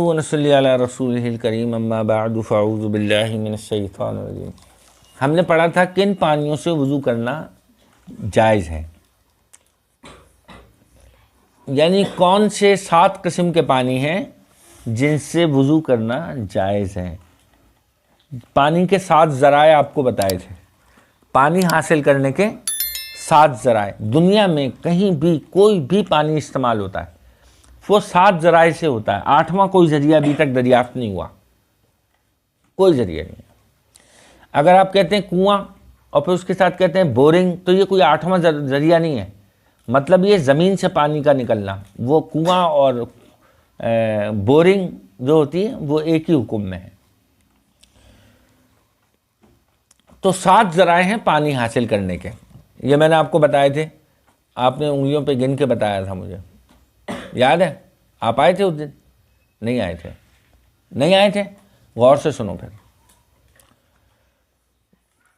ونصلی علی رسولہ الکریم اما بعد فاعوذ باللہ من الشیطان الرجیم۔ ہم نے پڑھا تھا کن پانیوں سے وضو کرنا جائز ہے، یعنی کون سے 7 قسم کے پانی ہیں جن سے وضو کرنا جائز ہے۔ پانی کے 7 ذرائع آپ کو بتائے تھے، پانی حاصل کرنے کے 7 ذرائع۔ دنیا میں کہیں بھی کوئی بھی پانی استعمال ہوتا ہے وہ 7 ذرائع سے ہوتا ہے، 8واں کوئی ذریعہ ابھی تک دریافت نہیں ہوا، کوئی ذریعہ نہیں ہے۔ اگر آپ کہتے ہیں کنواں اور پھر اس کے ساتھ کہتے ہیں بورنگ، تو یہ کوئی 8واں ذریعہ نہیں ہے، مطلب یہ زمین سے پانی کا نکلنا۔ وہ کنواں اور بورنگ جو ہوتی ہے وہ ایک ہی حکم میں ہے۔ تو 7 ذرائع ہیں پانی حاصل کرنے کے، یہ میں نے آپ کو بتائے تھے، آپ نے انگلیوں پہ گن کے بتایا تھا، مجھے یاد ہے۔ آپ آئے تھے اس دن؟ نہیں آئے تھے؟ نہیں آئے تھے؟ غور سے سنو پھر۔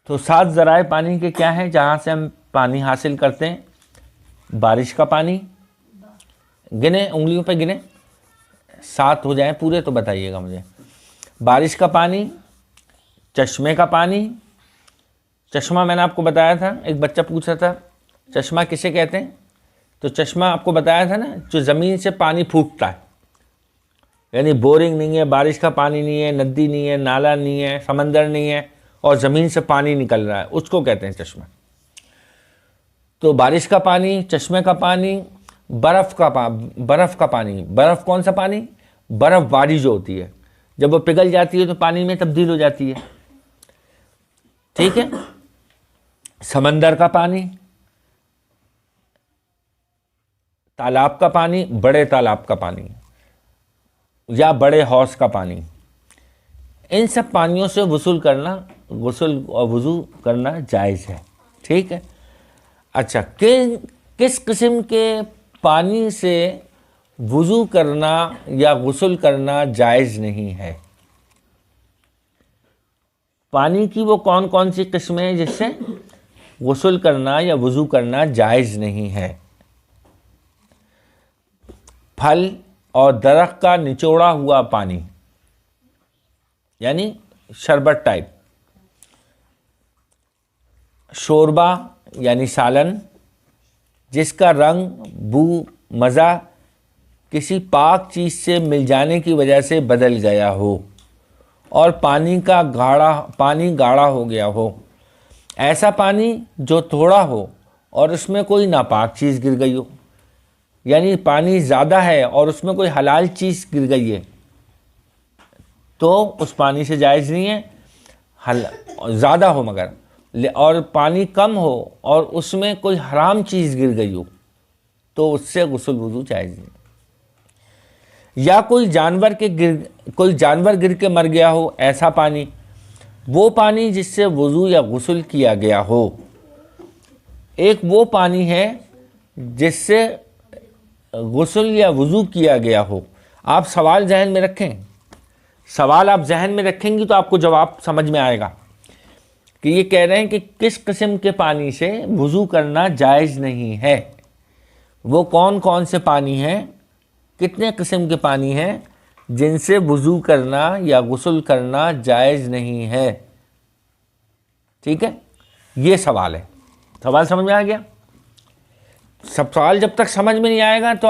تو 7 ذرائع پانی کے کیا ہیں جہاں سے ہم پانی حاصل کرتے ہیں؟ بارش کا پانی، گنے انگلیوں پہ گنے، 7 ہو جائیں پورے تو بتائیے گا مجھے۔ بارش کا پانی، چشمے کا پانی۔ چشمہ میں نے آپ کو بتایا تھا، ایک بچہ پوچھ رہا تھا چشمہ کسے کہتے ہیں، تو چشمہ آپ کو بتایا تھا نا جو زمین سے پانی پھوٹتا ہے، یعنی بورنگ نہیں ہے، بارش کا پانی نہیں ہے، ندی نہیں ہے، نالا نہیں ہے، سمندر نہیں ہے، اور زمین سے پانی نکل رہا ہے، اس کو کہتے ہیں چشمہ۔ تو بارش کا پانی، چشمے کا پانی، برف کا پانی۔ برف کون سا پانی؟ برف باری جو ہوتی ہے، جب وہ پگھل جاتی ہے تو پانی میں تبدیل ہو جاتی ہے، ٹھیک ہے۔ سمندر کا پانی، تالاب کا پانی، بڑے تالاب کا پانی یا بڑے حوض کا پانی، ان سب پانیوں سے غسل اور وضو کرنا جائز ہے، ٹھیک ہے۔ اچھا، کس قسم کے پانی سے وضو کرنا یا غسل کرنا جائز نہیں ہے؟ پانی کی وہ کون سی قسمیں ہیں جس سے غسل کرنا یا وضو کرنا جائز نہیں ہے؟ پھل اور درخت کا نچوڑا ہوا پانی، یعنی شربت ٹائپ۔ شوربہ یعنی سالن جس کا رنگ، بو، مزہ کسی پاک چیز سے مل جانے کی وجہ سے بدل گیا ہو اور پانی گاڑھا ہو گیا ہو۔ ایسا پانی جو تھوڑا ہو اور اس میں کوئی ناپاک چیز گر گئی ہو، یعنی پانی زیادہ ہے اور اس میں کوئی حلال چیز گر گئی ہے تو اس پانی سے جائز نہیں ہے، زیادہ ہو مگر، اور پانی کم ہو اور اس میں کوئی حرام چیز گر گئی ہو تو اس سے غسل وضو جائز نہیں۔ یا کوئی جانور گر کے مر گیا ہو، ایسا پانی، وہ پانی جس سے وضو یا غسل کیا گیا ہو۔ ایک وہ پانی ہے جس سے غسل یا وضو کیا گیا ہو۔ آپ سوال ذہن میں رکھیں، سوال آپ ذہن میں رکھیں گی تو آپ کو جواب سمجھ میں آئے گا کہ یہ کہہ رہے ہیں کہ کس قسم کے پانی سے وضو کرنا جائز نہیں ہے۔ وہ کون سے پانی ہیں، کتنے قسم کے پانی ہیں جن سے وضو کرنا یا غسل کرنا جائز نہیں ہے، ٹھیک ہے۔ یہ سوال ہے، سوال سمجھ میں آ گیا؟ سب سوال جب تک سمجھ میں نہیں آئے گا تو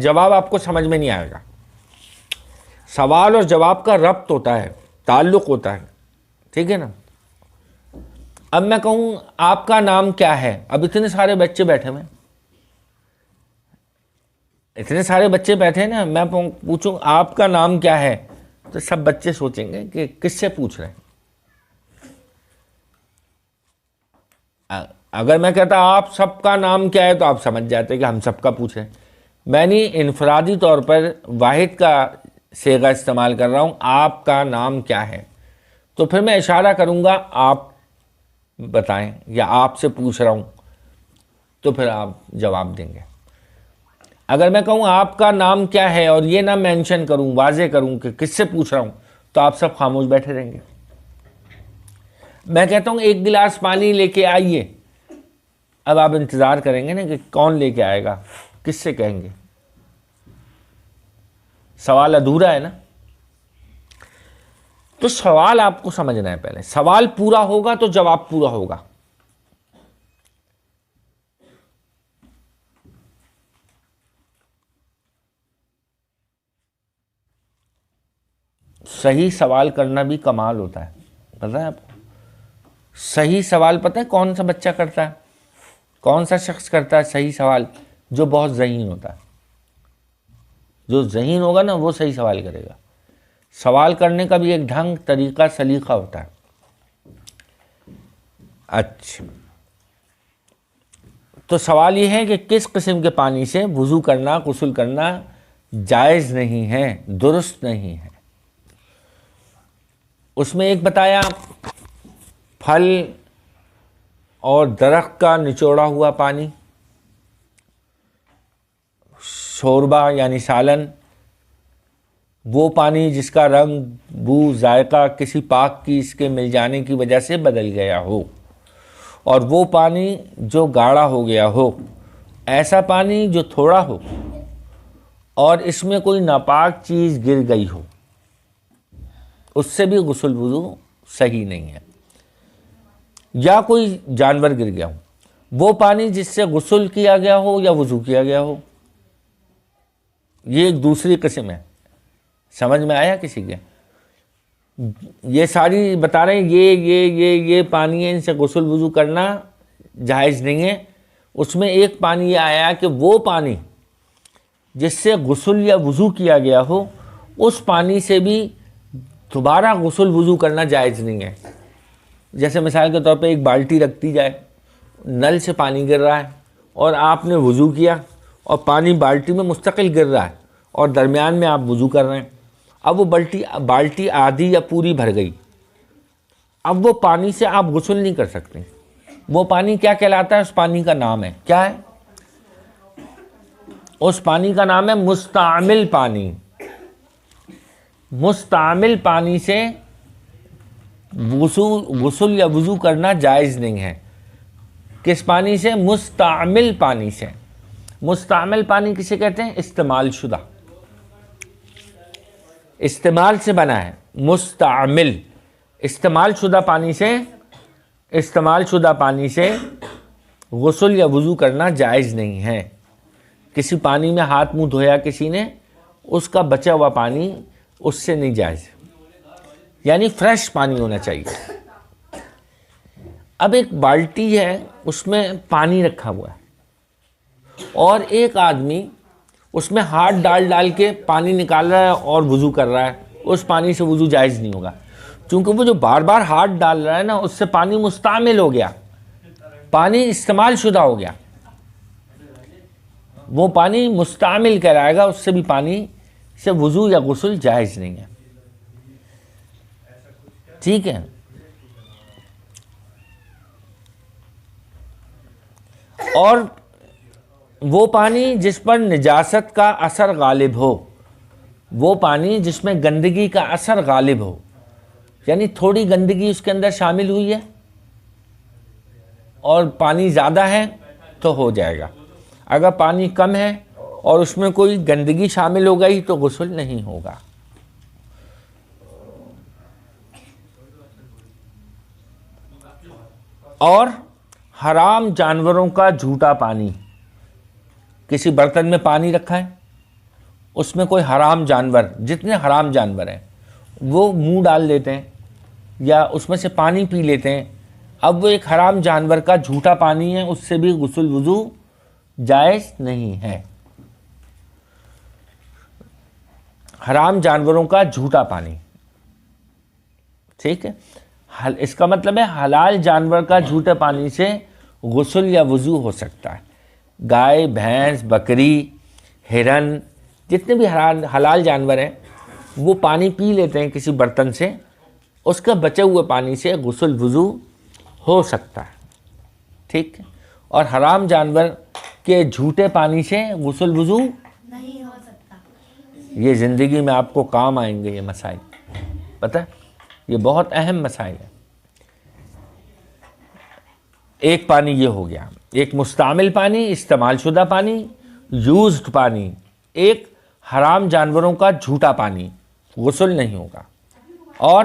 جواب آپ کو سمجھ میں نہیں آئے گا۔ سوال اور جواب کا ربط ہوتا ہے، تعلق ہوتا ہے، ٹھیک ہے نا۔ اب میں کہوں آپ کا نام کیا ہے، اب اتنے سارے بچے بیٹھے ہیں نا، میں پوچھوں آپ کا نام کیا ہے تو سب بچے سوچیں گے کہ کس سے پوچھ رہے ہیں۔ اگر میں کہتا آپ سب کا نام کیا ہے تو آپ سمجھ جاتے کہ ہم سب کا پوچھ رہے ہیں۔ میں نہیں، انفرادی طور پر واحد کا صیغہ استعمال کر رہا ہوں، آپ کا نام کیا ہے، تو پھر میں اشارہ کروں گا آپ بتائیں، یا آپ سے پوچھ رہا ہوں تو پھر آپ جواب دیں گے۔ اگر میں کہوں آپ کا نام کیا ہے اور یہ نہ مینشن کروں، واضح کروں کہ کس سے پوچھ رہا ہوں، تو آپ سب خاموش بیٹھے رہیں گے۔ میں کہتا ہوں 1 گلاس پانی لے کے آئیے، اب آپ انتظار کریں گے نا کہ کون لے کے آئے گا، کس سے کہیں گے، سوال ادھورا ہے نا۔ تو سوال آپ کو سمجھنا ہے، پہلے سوال پورا ہوگا تو جواب پورا ہوگا. صحیح سوال کرنا بھی کمال ہوتا ہے، پتہ ہے آپ کو؟ صحیح سوال پتہ ہے کون سا بچہ کرتا ہے، کون سا شخص کرتا ہے صحیح سوال؟ جو بہت ذہین ہوتا ہے. جو ذہین ہوگا نا وہ صحیح سوال کرے گا. سوال کرنے کا بھی ایک ڈھنگ، طریقہ، سلیقہ ہوتا ہے. اچھا، تو سوال یہ ہے کہ کس قسم کے پانی سے وضو کرنا، غسل کرنا جائز نہیں ہے، درست نہیں ہے. اس میں ایک بتایا پھل اور درخت کا نچوڑا ہوا پانی، شوربہ یعنی سالن، وہ پانی جس کا رنگ، بو، ذائقہ کسی پاک چیز کے مل جانے کی وجہ سے بدل گیا ہو، اور وہ پانی جو گاڑھا ہو گیا ہو، ایسا پانی جو تھوڑا ہو اور اس میں کوئی ناپاک چیز گر گئی ہو، اس سے بھی غسل وضو صحیح نہیں ہے. یا کوئی جانور گر گیا ہو، وہ پانی جس سے غسل کیا گیا ہو یا وضو کیا گیا ہو، یہ ایک دوسری قسم ہے. سمجھ میں آیا کسی کے؟ یہ ساری بتا رہے ہیں یہ پانی ہے، ان سے غسل وضو کرنا جائز نہیں ہے. اس میں ایک پانی یہ آیا کہ وہ پانی جس سے غسل یا وضو کیا گیا ہو، اس پانی سے بھی دوبارہ غسل وضو کرنا جائز نہیں ہے. جیسے مثال کے طور پہ ایک بالٹی رکھتی جائے، نل سے پانی گر رہا ہے اور آپ نے وضو کیا اور پانی بالٹی میں مستقل گر رہا ہے اور درمیان میں آپ وضو کر رہے ہیں. اب وہ بالٹی آدھی یا پوری بھر گئی. اب وہ پانی سے آپ غسل نہیں کر سکتے. وہ پانی کیا کہلاتا ہے؟ اس پانی کا نام ہے کیا ہے؟ اس پانی کا نام ہے مستعمل پانی. مستعمل پانی سے غسل یا وضو کرنا جائز نہیں ہے. کس پانی سے؟ مستعمل پانی سے. مستعمل پانی کسے کہتے ہیں؟ استعمال شدہ. استعمال سے بنا ہے مستعمل. استعمال شدہ پانی سے غسل یا وضو کرنا جائز نہیں ہے. کسی پانی میں ہاتھ منہ دھویا کسی نے، اس کا بچا ہوا پانی اس سے نہیں جائز، یعنی فریش پانی ہونا چاہیے. اب ایک بالٹی ہے، اس میں پانی رکھا ہوا ہے اور ایک آدمی اس میں ہاتھ ڈال کے پانی نکال رہا ہے اور وضو کر رہا ہے. اس پانی سے وضو جائز نہیں ہوگا، چونکہ وہ جو بار بار ہاتھ ڈال رہا ہے نا، اس سے پانی مستعمل ہو گیا، پانی استعمال شدہ ہو گیا. وہ پانی مستعمل کہلائے گا. اس سے بھی پانی سے وضو یا غسل جائز نہیں ہے. ٹھیک ہے. اور وہ پانی جس پر نجاست کا اثر غالب ہو، وہ پانی جس میں گندگی کا اثر غالب ہو، یعنی تھوڑی گندگی اس کے اندر شامل ہوئی ہے اور پانی زیادہ ہے تو ہو جائے گا. اگر پانی کم ہے اور اس میں کوئی گندگی شامل ہو گئی تو غسل نہیں ہوگا. اور حرام جانوروں کا جھوٹا پانی. کسی برتن میں پانی رکھا ہے، اس میں کوئی حرام جانور، جتنے حرام جانور ہیں وہ منہ ڈال لیتے ہیں یا اس میں سے پانی پی لیتے ہیں. اب وہ ایک حرام جانور کا جھوٹا پانی ہے، اس سے بھی غسل وضو جائز نہیں ہے. حرام جانوروں کا جھوٹا پانی، ٹھیک ہے. اس کا مطلب ہے حلال جانور کا جھوٹے پانی سے غسل یا وضو ہو سکتا ہے. گائے، بھینس، بکری، ہرن، جتنے بھی حلال جانور ہیں وہ پانی پی لیتے ہیں کسی برتن سے، اس کا بچے ہوئے پانی سے غسل وضو ہو سکتا ہے. ٹھیک ہے. اور حرام جانور کے جھوٹے پانی سے غسل وضو نہیں ہو سکتا. یہ زندگی میں آپ کو کام آئیں گے یہ مسائل، پتہ ہے یہ بہت اہم مسائل ہیں. ایک پانی یہ ہو گیا، ایک مستعمل پانی، استعمال شدہ پانی، یوزڈ پانی. ایک حرام جانوروں کا جھوٹا پانی، غسل نہیں ہوگا. اور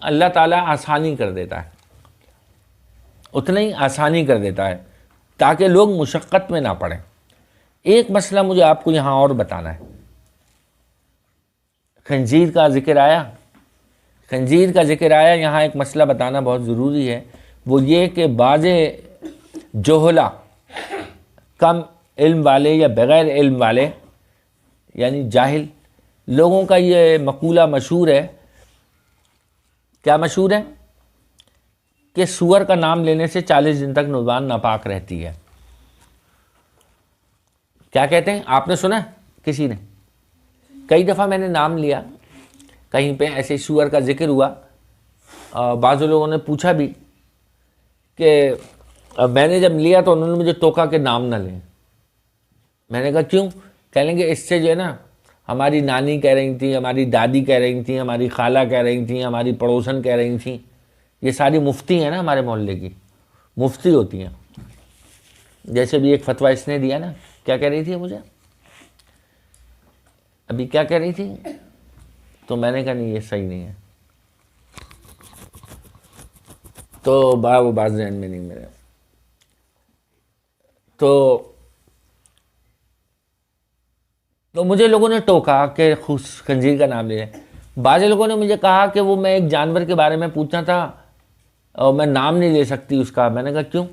اللہ تعالیٰ آسانی کر دیتا ہے، اتنا ہی آسانی کر دیتا ہے تاکہ لوگ مشقت میں نہ پڑیں۔ ایک مسئلہ مجھے آپ کو یہاں اور بتانا ہے، خنزیر کا ذکر آیا، خنزیر کا ذکر آیا، یہاں ایک مسئلہ بتانا بہت ضروری ہے، وہ یہ کہ بعض جہلا، کم علم والے یا بغیر علم والے، یعنی جاہل لوگوں کا یہ مقولہ مشہور ہے، کیا مشہور ہے؟ کہ سور کا نام لینے سے 40 دن تک زبان ناپاک رہتی ہے۔ کیا کہتے ہیں؟ آپ نے سنا کسی نے؟ کئی دفعہ میں نے نام لیا، کہیں پہ ایسے سور کا ذکر ہوا، بعض لوگوں نے پوچھا بھی کہ میں نے جب لیا تو انہوں نے مجھے ٹوکا کہ نام نہ لیں۔ میں نے کہا کیوں؟ کہیں گے اس سے جو ہے نا ہماری نانی کہہ رہی تھیں، ہماری دادی کہہ رہی تھیں، ہماری خالہ کہہ رہی تھیں، ہماری پڑوسن کہہ رہی تھیں، یہ ساری مفتی ہیں نا ہمارے محلے کی، مفتی ہوتی ہیں۔ جیسے بھی ایک فتویٰ اس نے دیا نا، کیا کہہ رہی تھی مجھے ابھی، کیا کہہ رہی تھی؟ تو میں نے کہا نہیں، یہ صحیح نہیں ہے، تو وہ بات ذہن میں نہیں میرے، تو مجھے لوگوں نے ٹوکا کہ خنزیر کا نام لے لیں۔ بعض لوگوں نے مجھے کہا کہ وہ میں ایک جانور کے بارے میں پوچھنا تھا اور میں نام نہیں لے سکتی اس کا۔ میں نے کہا کیوں؟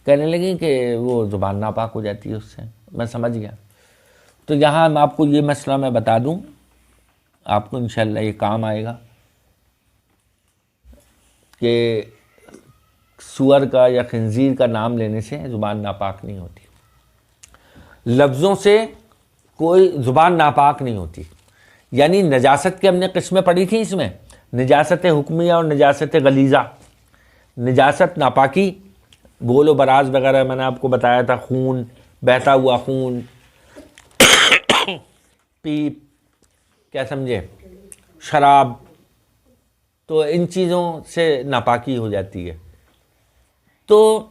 کہنے لگی کہ وہ زبان ناپاک ہو جاتی ہے اس سے۔ میں سمجھ گیا۔ تو یہاں میں آپ کو یہ مسئلہ میں بتا دوں، آپ کو انشاءاللہ یہ کام آئے گا کہ سور کا یا خنزیر کا نام لینے سے زبان ناپاک نہیں ہوتی، لفظوں سے کوئی زبان ناپاک نہیں ہوتی۔ یعنی نجاست کے ہم نے قسمیں پڑھی تھیں، اس میں نجاست حکمیہ اور نجاست غلیظہ۔ نجاست ناپاکی، بول و براز وغیرہ میں نے آپ کو بتایا تھا، خون، بہتا ہوا خون، پیپ، کیا سمجھے، شراب، تو ان چیزوں سے ناپاکی ہو جاتی ہے۔ تو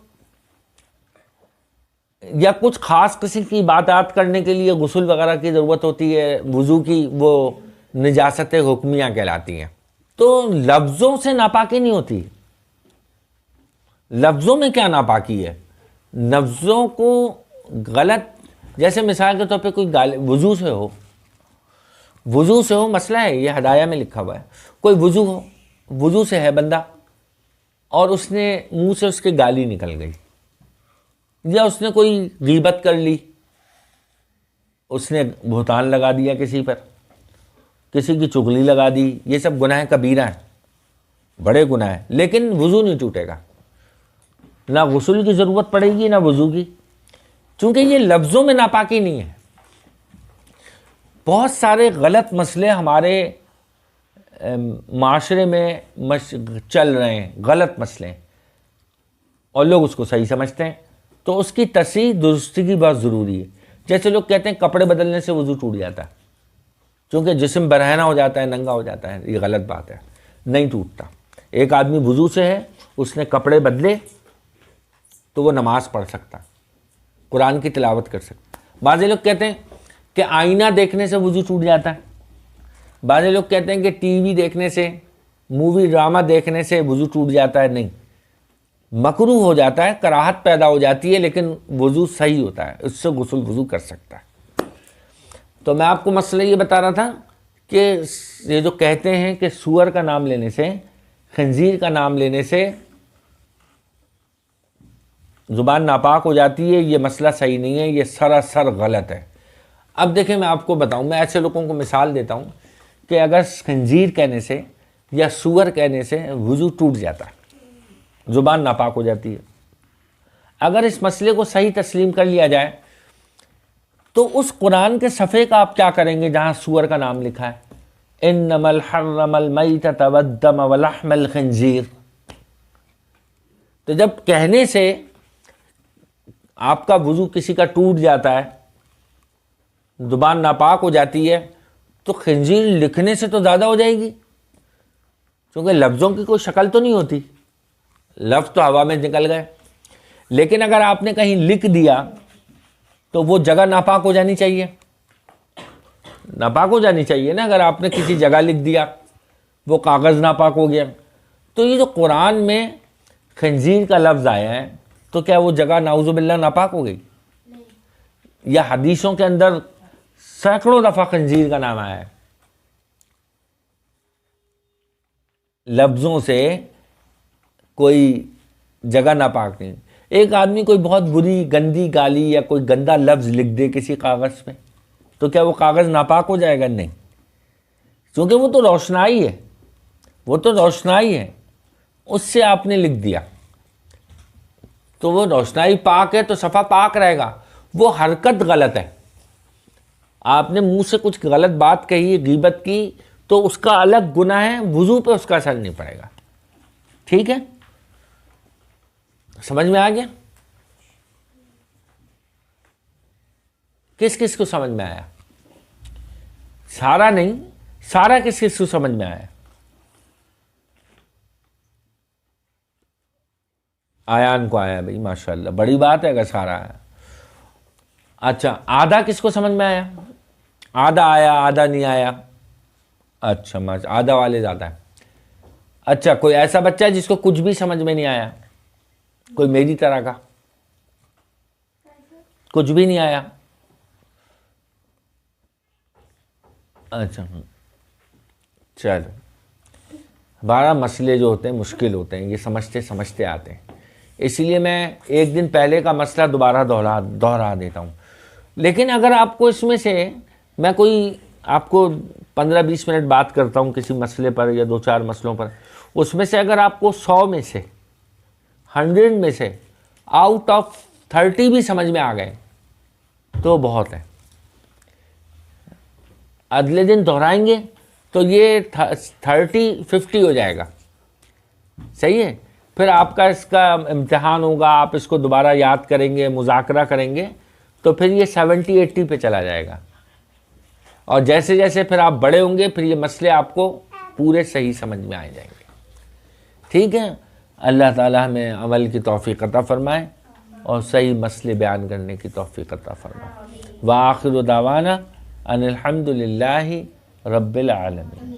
یا کچھ خاص قسم کی عبادات کرنے کے لیے غسل وغیرہ کی ضرورت ہوتی ہے، وضو کی، وہ نجاست حکمیہ کہلاتی ہیں۔ تو لفظوں سے ناپاکی نہیں ہوتی۔ لفظوں میں کیا ناپاکی ہے؟ لفظوں کو غلط، جیسے مثال کے طور پہ کوئی وضو سے ہو، وضو سے ہو، مسئلہ ہے یہ ہدایہ میں لکھا ہوا ہے، کوئی وضو ہو، وضو سے ہے بندہ اور اس نے منہ سے اس کے گالی نکل گئی، یا اس نے کوئی غیبت کر لی، اس نے بہتان لگا دیا کسی پر، کسی کی چغلی لگا دی، یہ سب گناہ کبیرہ ہیں، بڑے گناہ ہیں، لیکن وضو نہیں ٹوٹے گا، نہ غسل کی ضرورت پڑے گی نہ وضو کی، چونکہ یہ لفظوں میں ناپاکی نہیں ہے۔ بہت سارے غلط مسئلے ہمارے معاشرے میں چل رہے ہیں، غلط مسئلے ہیں، اور لوگ اس کو صحیح سمجھتے ہیں، تو اس کی تصحیح درستی کی بہت ضروری ہے۔ جیسے لوگ کہتے ہیں کپڑے بدلنے سے وضو ٹوٹ جاتا ہے، چونکہ جسم برہنہ ہو جاتا ہے، ننگا ہو جاتا ہے، یہ غلط بات ہے، نہیں ٹوٹتا۔ ایک آدمی وضو سے ہے، اس نے کپڑے بدلے تو وہ نماز پڑھ سکتا، قرآن کی تلاوت کر سکتا۔ بعض لوگ کہتے ہیں کہ آئینہ دیکھنے سے وضو ٹوٹ جاتا ہے، بعض لوگ کہتے ہیں کہ ٹی وی دیکھنے سے، مووی ڈرامہ دیکھنے سے وضو ٹوٹ جاتا ہے۔ نہیں، مکروہ ہو جاتا ہے، کراہت پیدا ہو جاتی ہے، لیکن وضو صحیح ہوتا ہے، اس سے غسل وضو کر سکتا ہے۔ تو میں آپ کو مسئلہ یہ بتا رہا تھا کہ یہ جو کہتے ہیں کہ سور کا نام لینے سے، خنزیر کا نام لینے سے زبان ناپاک ہو جاتی ہے، یہ مسئلہ صحیح نہیں ہے، یہ سراسر غلط ہے۔ اب دیکھیں میں آپ کو بتاؤں، میں ایسے لوگوں کو مثال دیتا ہوں کہ اگر خنزیر کہنے سے یا سور کہنے سے وضو ٹوٹ جاتا ہے، زبان ناپاک ہو جاتی ہے، اگر اس مسئلے کو صحیح تسلیم کر لیا جائے تو اس قرآن کے صفحے کا آپ کیا کریں گے جہاں سور کا نام لکھا ہے، انما الحرم المیتۃ والدم ولحم الخنزیر؟ تو جب کہنے سے آپ کا وضو کسی کا ٹوٹ جاتا ہے، زبان ناپاک ہو جاتی ہے، تو خنزیر لکھنے سے تو زیادہ ہو جائے گی، کیونکہ لفظوں کی کوئی شکل تو نہیں ہوتی، لفظ تو ہوا میں نکل گئے۔ لیکن اگر آپ نے کہیں لکھ دیا تو وہ جگہ ناپاک ہو جانی چاہیے، ناپاک ہو جانی چاہیے نا۔ اگر آپ نے کسی جگہ لکھ دیا وہ کاغذ ناپاک ہو گیا. تو یہ جو قرآن میں خنزیر کا لفظ آیا ہے تو کیا وہ جگہ نعوذ باللہ ناپاک ہو گئی؟ یا حدیثوں کے اندر سینکڑوں دفعہ خنزیر کا نام آیا ہے. لفظوں سے کوئی جگہ ناپاک نہیں. ایک آدمی کوئی بہت بری گندی گالی یا کوئی گندا لفظ لکھ دے کسی کاغذ پہ تو کیا وہ کاغذ ناپاک ہو جائے گا؟ نہیں، کیونکہ وہ تو روشنائی ہے، وہ تو روشنائی ہے، اس سے آپ نے لکھ دیا تو وہ روشنائی پاک ہے تو صفحہ پاک رہے گا. وہ حرکت غلط ہے. آپ نے منہ سے کچھ غلط بات کہی، غیبت کی، تو اس کا الگ گناہ ہے، وضو پہ اس کا اثر نہیں پڑے گا. ٹھیک ہے، سمجھ میں آ گیا؟ کس کس کو سمجھ میں آیا؟ سارا نہیں، سارا کس کس کو سمجھ میں آیا؟ آیان کو آیا بھائی، ماشاءاللہ، بڑی بات ہے اگر سارا آیا. اچھا، آدھا کس کو سمجھ میں آیا؟ آدھا آیا، آدھا نہیں آیا. اچھا، آدھا والے زیادہ ہے. اچھا، کوئی ایسا بچہ ہے جس کو کچھ بھی سمجھ میں نہیں آیا؟ کوئی میری طرح کا کچھ بھی نہیں آیا؟ اچھا، چلو. بارہ مسئلے جو ہوتے ہیں مشکل ہوتے ہیں، یہ سمجھتے سمجھتے آتے ہیں. اس لیے میں ایک دن پہلے کا مسئلہ دوبارہ دہرا دیتا ہوں. لیکن اگر آپ کو اس میں سے میں کوئی آپ کو 15-20 منٹ بات کرتا ہوں کسی مسئلے پر یا 2-4 مسئلوں پر، اس میں سے اگر آپ کو 100 میں سے 100 میں سے آؤٹ آف 30 بھی سمجھ میں آ گئے تو بہت ہے. اگلے دن دہرائیں گے تو یہ 30-50 ہو جائے گا. صحیح ہے. پھر آپ کا اس کا امتحان ہوگا، آپ اس کو دوبارہ یاد کریں گے، مذاکرہ کریں گے، تو پھر یہ 70-80 پہ چلا جائے گا. اور جیسے جیسے پھر آپ بڑے ہوں گے پھر یہ مسئلے آپ کو پورے صحیح سمجھ میں آ جائیں گے. ٹھیک ہے. اللہ تعالیٰ ہمیں عمل کی توفیق عطا فرمائے اور صحیح مسئلے بیان کرنے کی توفیق عطا فرمائے. وآخر دعوانا ان الحمد للہ رب العالمین.